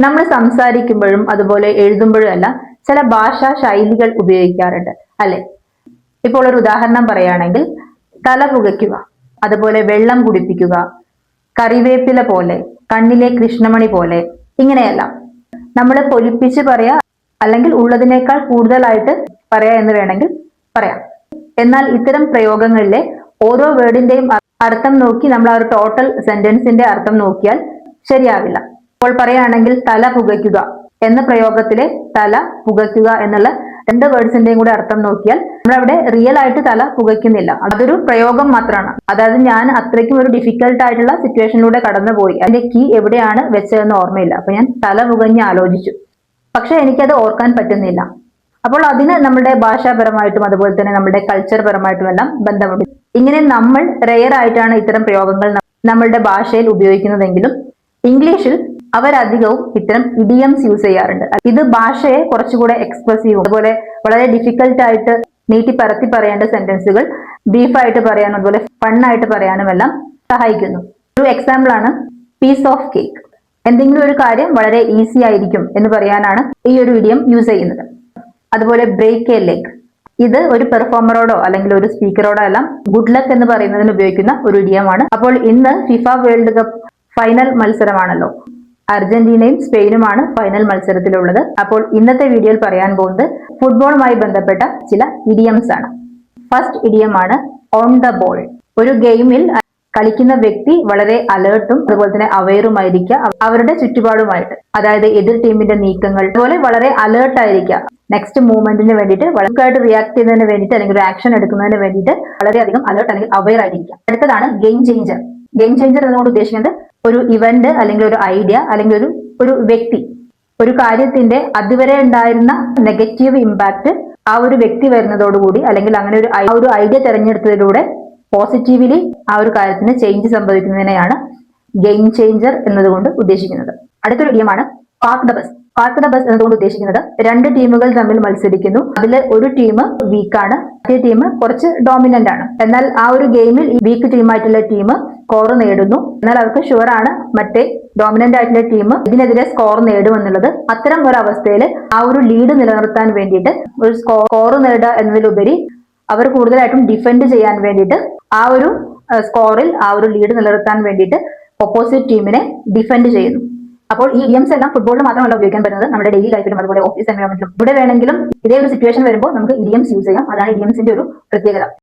നമ്മൾ സംസാരിക്കുമ്പോഴും അതുപോലെ എഴുതുമ്പോഴും എല്ലാം ചില ഭാഷാ ശൈലികൾ ഉപയോഗിക്കാറുണ്ട് അല്ലെ? ഇപ്പോൾ ഒരു ഉദാഹരണം പറയുകയാണെങ്കിൽ തല പുകയ്ക്കുക, അതുപോലെ വെള്ളം കുടിപ്പിക്കുക, കറിവേപ്പില പോലെ, കണ്ണിലെ കൃഷ്ണമണി പോലെ, ഇങ്ങനെയെല്ലാം നമ്മൾ പൊലിപ്പിച്ച് പറയാ അല്ലെങ്കിൽ ഉള്ളതിനേക്കാൾ കൂടുതലായിട്ട് പറയാ എന്ന് വേണമെങ്കിൽ പറയാം. എന്നാൽ ഇത്തരം പ്രയോഗങ്ങളിലെ ഓരോ വേർഡിന്റെയും അർത്ഥം നോക്കി നമ്മൾ ആ ഒരു ടോട്ടൽ സെന്റൻസിന്റെ അർത്ഥം നോക്കിയാൽ ശരിയാവില്ല. ഇപ്പോൾ പറയുകയാണെങ്കിൽ തല പുകയ്ക്കുക എന്ന പ്രയോഗത്തിലെ തല പുകയ്ക്കുക എന്നുള്ള രണ്ട് വേർഡ്സിന്റെയും കൂടെ അർത്ഥം നോക്കിയാൽ നമ്മൾ അവിടെ റിയൽ ആയിട്ട് തല പുകയ്ക്കുന്നില്ല, അതൊരു പ്രയോഗം മാത്രമാണ്. അതായത് ഞാൻ അത്രയ്ക്കും ഒരു ഡിഫിക്കൽട്ട് ആയിട്ടുള്ള സിറ്റുവേഷനിലൂടെ കടന്നുപോയി, അതിന്റെ കീ എവിടെയാണ് വെച്ചതെന്ന് ഓർമ്മയില്ല, അപ്പൊ ഞാൻ തല പുകഞ്ഞ് ആലോചിച്ചു, പക്ഷെ എനിക്കത് ഓർക്കാൻ പറ്റുന്നില്ല. അപ്പോൾ അതിന് നമ്മുടെ ഭാഷാപരമായിട്ടും അതുപോലെ തന്നെ നമ്മുടെ കൾച്ചർ പരമായിട്ടും എല്ലാം ബന്ധമുണ്ട്. ഇങ്ങനെ നമ്മൾ റെയർ ആയിട്ടാണ് ഇത്തരം പ്രയോഗങ്ങൾ നമ്മളുടെ ഭാഷയിൽ ഉപയോഗിക്കുന്നതെങ്കിലും ഇംഗ്ലീഷിൽ അവരധികവും ഇത്തരം ഇഡിയംസ് യൂസ് ചെയ്യാറുണ്ട്. ഇത് ഭാഷയെ കുറച്ചുകൂടെ എക്സ്പ്രസീവ്, അതുപോലെ വളരെ ഡിഫിക്കൽട്ട് ആയിട്ട് നീട്ടി പരത്തി പറയേണ്ട സെന്റൻസുകൾ ബ്രീഫായിട്ട് പറയാനും അതുപോലെ ഫണ്ണായിട്ട് പറയാനും എല്ലാം സഹായിക്കുന്നു. ഒരു എക്സാമ്പിൾ ആണ് പീസ് ഓഫ് കേക്ക്. എന്തെങ്കിലും ഒരു കാര്യം വളരെ ഈസി ആയിരിക്കും എന്ന് പറയാനാണ് ഈ ഒരു ഇഡിയം യൂസ് ചെയ്യുന്നത്. അതുപോലെ ബ്രേക്ക് എ ലെഗ്, ഇത് ഒരു പെർഫോമറോടോ അല്ലെങ്കിൽ ഒരു സ്പീക്കറോടോ എല്ലാം ഗുഡ് ലക്ക് എന്ന് പറയുന്നതിന് ഉപയോഗിക്കുന്ന ഒരു ഇഡിയമാണ്. അപ്പോൾ ഇന്ന് ഫിഫ വേൾഡ് കപ്പ് ഫൈനൽ മത്സരമാണല്ലോ. അർജന്റീനയും സ്പെയിനുമാണ് ഫൈനൽ മത്സരത്തിലുള്ളത്. അപ്പോൾ ഇന്നത്തെ വീഡിയോയിൽ പറയാൻ പോകുന്നത് ഫുട്ബോളുമായി ബന്ധപ്പെട്ട ചില ഇഡിയംസ് ആണ്. ഫസ്റ്റ് ഇഡിയം ആണ് ഓൺ ദ ബോൾ. ഒരു ഗെയിമിൽ കളിക്കുന്ന വ്യക്തി വളരെ അലേർട്ടും അതുപോലെ തന്നെ അവെയറുമായിരിക്കുക അവരുടെ ചുറ്റുപാടുമായിട്ട്, അതായത് എതിർ ടീമിന്റെ നീക്കങ്ങൾ, അതുപോലെ വളരെ അലേർട്ട് ആയിരിക്കുക നെക്സ്റ്റ് മൂവ്മെന്റിന് വേണ്ടിയിട്ട്, വളരെയായിട്ട് റിയാക്ട് ചെയ്യുന്നതിന് വേണ്ടിയിട്ട് അല്ലെങ്കിൽ ഒരു ആക്ഷൻ എടുക്കുന്നതിന് വേണ്ടിയിട്ട് വളരെയധികം അലേർട്ട് അല്ലെങ്കിൽ അവെയർ ആയിരിക്കുക. അടുത്തതാണ് ഗെയിം ചേഞ്ചർ. ഗെയിം ചേഞ്ചർ എന്നതുകൊണ്ട് ഉദ്ദേശിക്കുന്നത് ഒരു ഇവന്റ് അല്ലെങ്കിൽ ഒരു ഐഡിയ അല്ലെങ്കിൽ ഒരു വ്യക്തി, ഒരു കാര്യത്തിന്റെ അതുവരെ ഉണ്ടായിരുന്ന നെഗറ്റീവ് ഇമ്പാക്ട് ആ ഒരു വ്യക്തി വരുന്നതോടുകൂടി അല്ലെങ്കിൽ അങ്ങനെ ഒരു ഐഡിയ തെരഞ്ഞെടുത്തതിലൂടെ പോസിറ്റീവ്ലി ആ ഒരു കാര്യത്തിന് ചേഞ്ച് സംഭവിക്കുന്നതിനെയാണ് ഗെയിം ചേഞ്ചർ എന്നതുകൊണ്ട് ഉദ്ദേശിക്കുന്നത്. അടുത്തൊരു ഇഡിയമാണ് park the bus. Park the bus എന്നതുകൊണ്ട് ഉദ്ദേശിക്കുന്നത് രണ്ട് ടീമുകൾ തമ്മിൽ മത്സരിക്കുന്നു, അതിൽ ഒരു ടീം വീക്കാണ്, മറ്റേ ടീം കുറച്ച് ഡോമിനന്റ് ആണ്. എന്നാൽ ആ ഒരു ഗെയിമിൽ ഈ വീക്ക് ടീമായിട്ടുള്ള ടീം സ്കോർ നേടുന്നു, എന്നാൽ അവർക്ക് ഷുവർ ആണ് മറ്റേ ഡോമിനന്റ് ആയിട്ടുള്ള ടീം ഇതിനെതിരെ സ്കോർ നേടുമെന്നുള്ളത്. അത്തരം ഒരു അവസ്ഥയിൽ ആ ഒരു ലീഡ് നിലനിർത്താൻ വേണ്ടിയിട്ട്, ഒരു സ്കോർ നേടുക എന്നതിലുപരി അവർ കൂടുതലായിട്ടും ഡിഫെൻഡ് ചെയ്യാൻ വേണ്ടിയിട്ട് ആ ഒരു സ്കോറിൽ ആ ഒരു ലീഡ് നിലനിർത്താൻ വേണ്ടിയിട്ട് ഓപ്പോസിറ്റ് ടീമിനെ ഡിഫെൻഡ് ചെയ്യുന്നു. അപ്പോൾ ഈ ഇഡിയംസ് എല്ലാം ഫുട്ബോളിൽ മാത്രമല്ല ഉപയോഗിക്കാൻ പറ്റുന്നത്, നമ്മുടെ ഡെയിലി ലൈഫിലും അതുപോലെ ഓഫീസ് എൻവയോൺമെന്റിലും ഇവിടെ വേണമെങ്കിലും ഇതേ ഒരു സിറ്റുവേഷൻ വരുമ്പോൾ നമുക്ക് ഇഡിയംസ് യൂസ് ചെയ്യാം. അതാണ് ഇഡിയംസിന്റെ ഒരു പ്രത്യേകത.